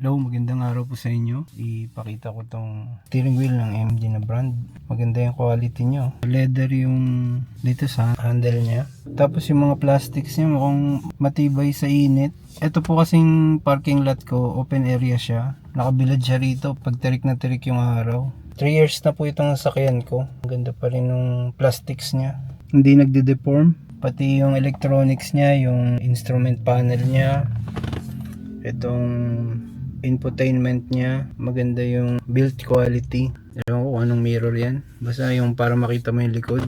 Hello, magandang araw po sa inyo. Ipakita ko tong steering wheel ng MG na brand. Maganda yung quality nyo. Leather yung dito sa handle niya. Tapos yung mga plastics niya mukhang matibay sa init. Ito po kasing parking lot ko, open area siya. Nakabilad siya rito pag tirik na tirik yung araw. 3 years na po itong nasakyan ko. Ang ganda pa rin ng plastics niya. Hindi nagde-deform. Pati yung electronics niya, yung instrument panel niya. Itong infotainment niya, maganda yung build quality. Ewan ko kung anong mirror yan, basta yung para makita mo yung likod.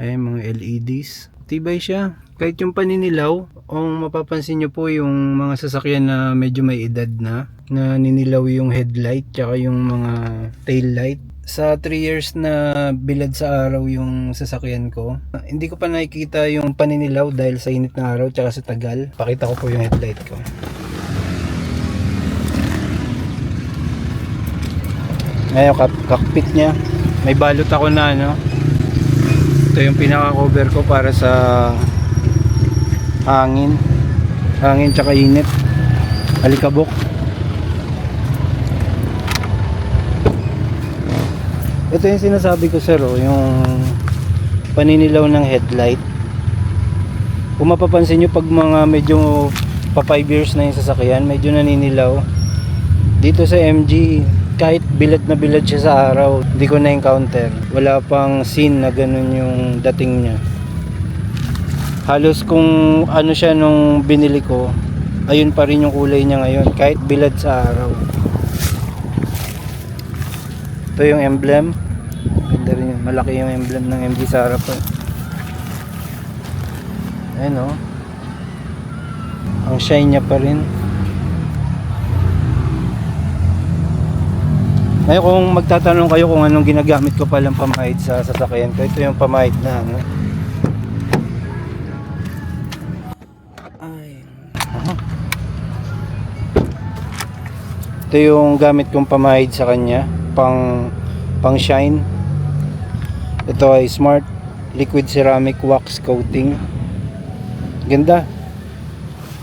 Ay, mga LEDs, tibay siya. Kahit yung paninilaw, kung mapapansin nyo po yung mga sasakyan na medyo may edad na ninilaw yung headlight tsaka yung mga tail light. Sa 3 years na bilad sa araw yung sasakyan ko, hindi ko pa nakikita yung paninilaw dahil sa init na araw tsaka sa tagal. Pakita ko po yung headlight ko. Ngayon, cockpit niya, may balot ako na ito yung pinaka cover ko para sa hangin tsaka init, alikabok. Ito yung sinasabi ko sir, yung paninilaw ng headlight. Kung mapapansin nyo, pag mga medyo pa 5 years na yung sasakyan, medyo naninilaw. Dito sa MG, kahit bilad na bilad siya sa araw, hindi ko na-encounter. Wala pang scene na ganun yung dating niya. Halos kung ano siya nung binili ko, ayun pa rin yung kulay niya ngayon, kahit bilad sa araw. Ito yung emblem. Ganda rin yun. Malaki yung emblem ng MG sa harapan. Ayan o. Ang shine niya pa rin. Ngayon kung magtatanong kayo kung anong ginagamit ko palang pamahid sa sasakyan ko, ito yung pamahid na ito yung gamit kong pamahid sa kanya, pang shine. Ito ay Smart Liquid Ceramic Wax Coating. Ganda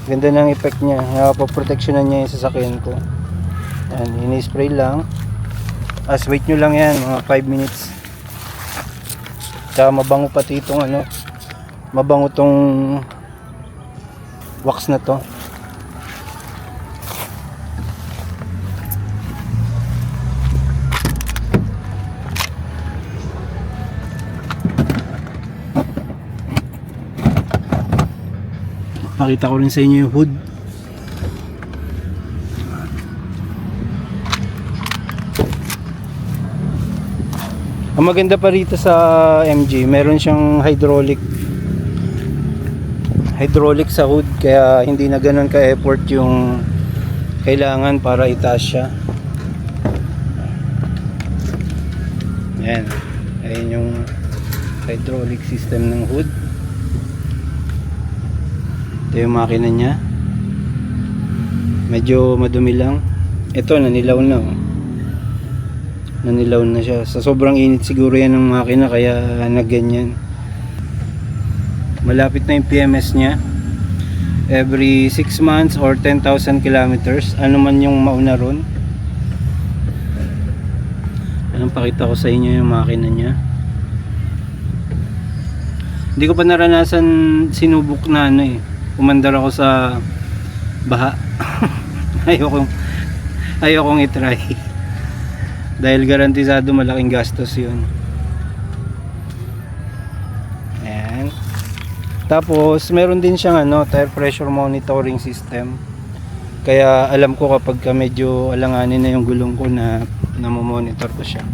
ng effect niya. Napaproteksyonan niya yung sasakyan ko. Yan, ini-spray lang. As wait nyo lang yan, mga 5 minutes. Tsaka mabango pati itong mabango tong wax na to. Pakita ko rin sa inyo yung hood. Ang maganda pa rito sa MG, meron siyang hydraulic sa hood, kaya hindi na ganoon ka-effort yung kailangan para itaas siya. Ayan yung hydraulic system ng hood. Ito yung makina niya. Medyo madumi lang. Ito nanilaw na nanilaw na siya. Sa sobrang init siguro yan ng makina kaya nagganyan. Malapit na yung PMS nya. Every 6 months or 10,000 kilometers. Ano man yung mauna ron. Anong pakita ko sa inyo yung makina nya. Hindi ko pa naranasan sinubok na umandar ako sa baha. ayokong itry. Dahil garantisado malaking gastos yun. Ayan. Tapos meron din siyang tire pressure monitoring system. Kaya alam ko kapag medyo alanganin na yung gulong ko na namomonitor ko siya.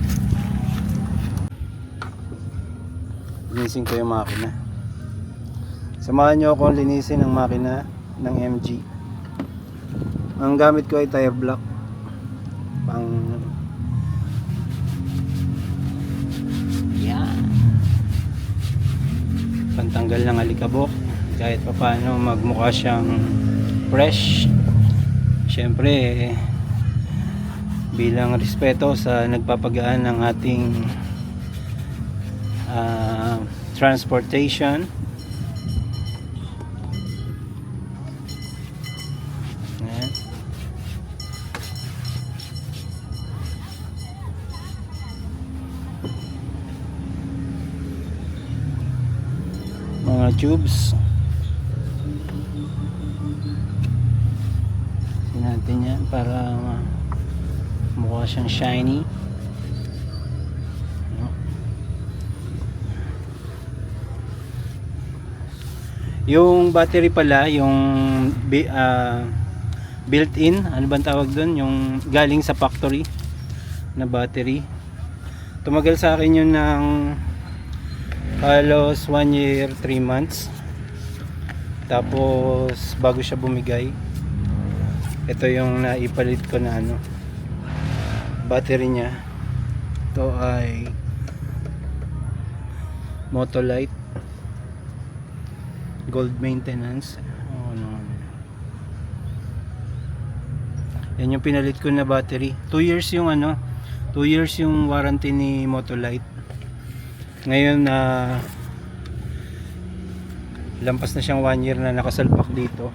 Linisin ko yung makina. Samahan nyo akong linisin ang makina ng MG. Ang gamit ko ay tire block. Pantanggal ng alikabok, kahit paano magmukha siyang fresh. Syempre bilang respeto sa nagpapagaan ng ating transportation. mga tubes. Tingnan natin yan para mukha siyang shiny. Yung battery pala, yung built-in, ano bang tawag doon, yung galing sa factory na battery. Tumagal sa akin yun ng halos 1 year 3 months. Tapos bago siya bumigay, ito yung naipalit ko na ano, battery niya. Ito ay Motolite Gold Maintenance. Yan yung pinalit ko na battery. 2 years yung ano, 2 years yung warranty ni Motolite. Ngayon lampas na siyang 1 year na nakasalpak dito.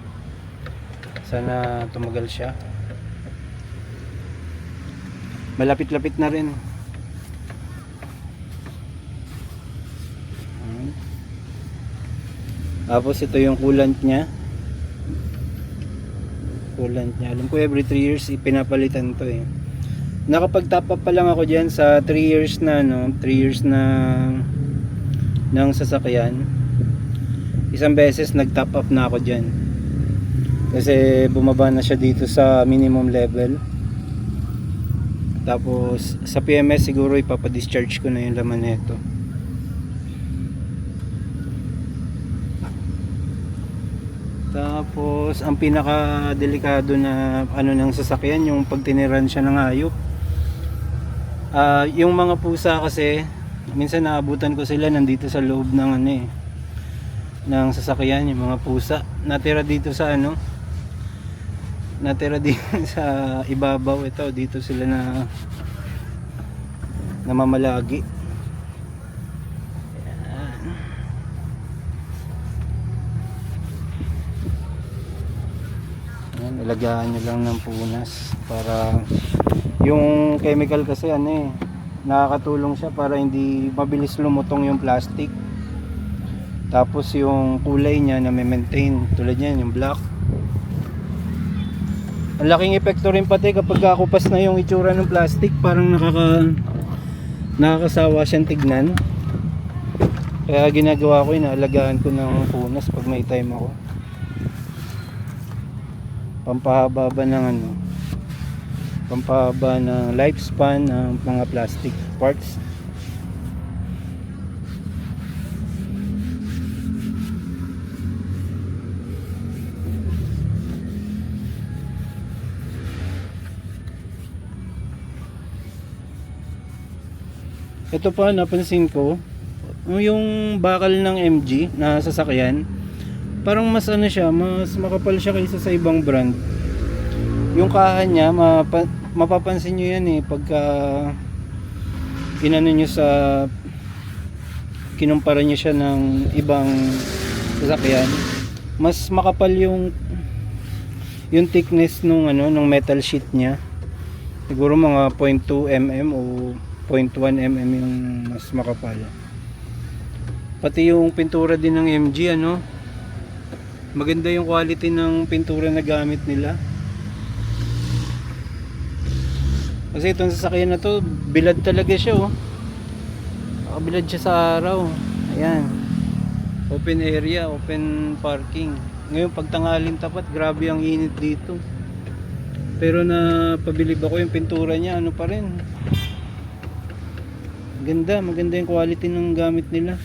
Sana tumagal siya. Malapit-lapit na rin. Tapos ito yung coolant niya. Alam ko every 3 years ipinapalitan to eh. Nakapag-top up pa lang ako diyan sa 3 years na no, 3 years na ng sasakyan. Isang beses nag-top up na ako diyan. Kasi bumaba na siya dito sa minimum level. Tapos sa PMS siguro ipapa-discharge ko na yung laman nito. Tapos ang pinaka delikado na ano ng sasakyan, yung pag tiniran siya ng hayop. Yung mga pusa kasi minsan naabutan ko sila nandito sa loob ng ano eh, ng sasakyan. Yung mga pusa natira dito sa ano, natira dito sa ibabaw. Ito dito sila na namamalagi. Ilagyan nyo lang ng punas para yung chemical kasi ano eh, nakakatulong siya para hindi mabilis lumutong yung plastic. Tapos yung kulay niya na maintain tulad niyan yung black. Ang laking epekto rin pati kapag kakupas na yung itsura ng plastic, parang nakakasawa siyang tignan. Kaya ginagawa ko, inaalagaan ko ng punas pag may time ako. Pampahaba ba ng ano, pampahaba ng lifespan ng mga plastic parts. Ito pa napansin ko, yung bakal ng MG na sasakyan, parang mas ano siya, mas makapal siya kaysa sa ibang brand. Yung kahan niya, mapapansin nyo yan eh, pagka inano nyo sa, kinumpara nyo siya ng ibang sasakyan, mas makapal yung thickness nung ano, nung metal sheet niya. Siguro mga 0.2 mm o 0.1 mm yung mas makapal. Pati yung pintura din ng MG ano, maganda yung quality ng pintura na gamit nila. Kasi itong sasakyan na to, bilad talaga siya oh. Nakabilad siya sa araw. Ayan. Open area, open parking. Ngayon pag tanghalin tapat, grabe ang init dito. Pero na pabilib ako yung pintura niya, ano pa rin. Maganda yung quality ng gamit nila.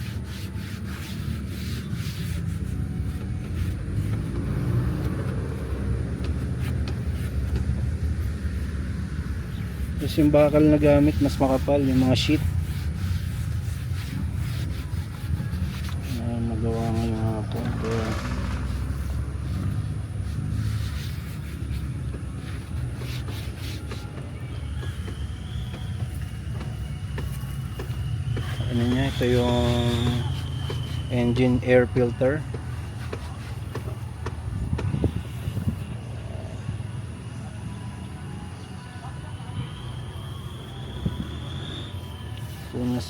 Tapos yung bakal na gamit mas makapal, yung mga sheet. Magawa ngayong hapon. Ano niya, ito yung engine air filter.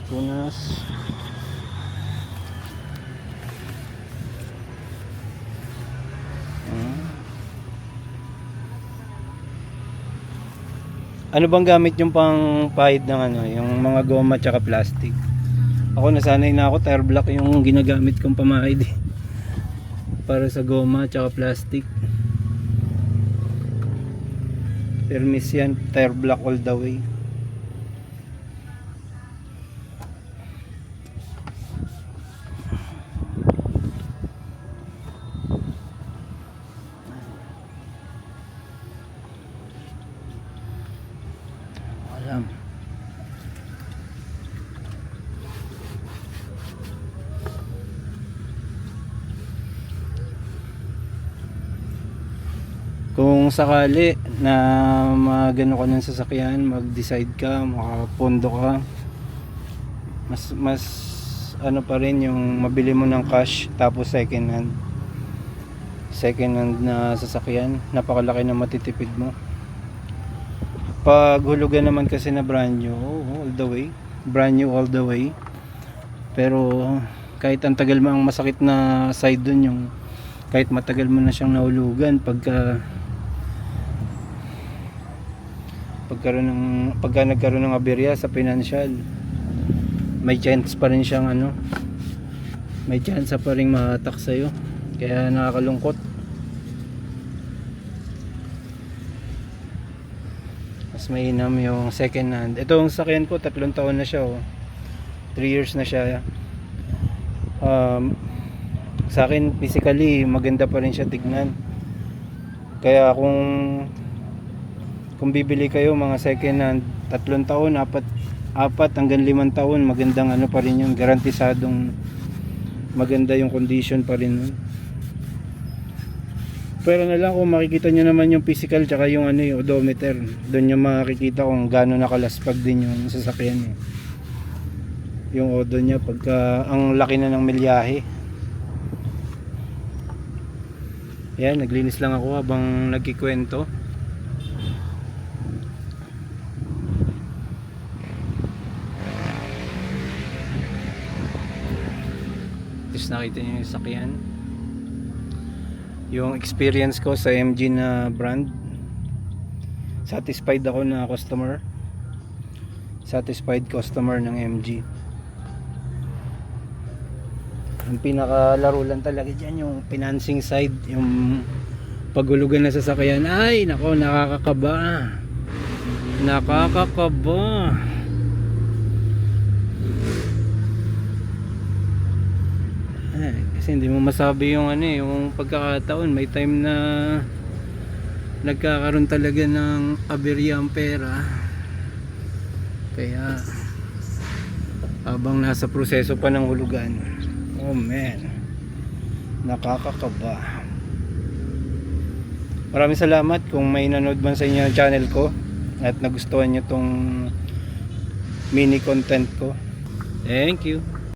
Punas. Ano bang gamit yung pang pahid ng ano, yung mga goma tsaka plastic? Ako nasanay na ako, tire block yung ginagamit kong pamahid eh. Para sa goma tsaka plastic. Permis yan, tire block all the way. Alam. Kung sakali na magano ka ng sasakyan, mag-decide ka, makapondo ka, mas ano pa rin yung mabili mo ng cash tapos second hand na sasakyan, napakalaki na matitipid mo. Pag hulugan naman kasi na brand new, all the way, brand new all the way, pero kahit ang tagal mo, ang masakit na side dun yung kahit matagal mo na siyang nahulugan, pagka nagkaroon ng aberya sa financial, may chance pa rin siyang ano, may chance pa rin mahatak sa'yo, kaya nakakalungkot. Mas mainam yung second hand. Ito yung sakyan ko, 3 taon na siya, 3 years na siya. Sa akin physically maganda pa rin siya tignan, kaya kung bibili kayo mga second hand, 3 taon, 4 hanggang 5 taon, magandang ano pa rin yun, garantisadong maganda yung condition pa rin nun. Pero na lang kung makikita nyo naman yung physical tsaka yung ano, yung odometer, doon yung makikita kung gaano nakalaspag din yung sasakyan eh. Yung odo nya pagka ang laki na ng milyahe. Yan, naglinis lang ako habang nagkikwento. Tapos nakita nyo yung sakyan, yung experience ko sa MG na brand. Satisfied ako na customer, satisfied customer ng MG. Ang pinakalaro lang talaga dyan yung financing side, yung paghulugan na sasakyan. Ay nako, nakakakaba. Kasi hindi mo masabi yung ano, yung pagkakataon, may time na nagkakaroon talaga ng aberya ang pera. Kaya habang nasa proseso pa ng hulugan, oh man, nakakakaba. Maraming salamat kung may nanood man sa inyo ng channel ko at nagustuhan nyo tong mini content ko. Thank you.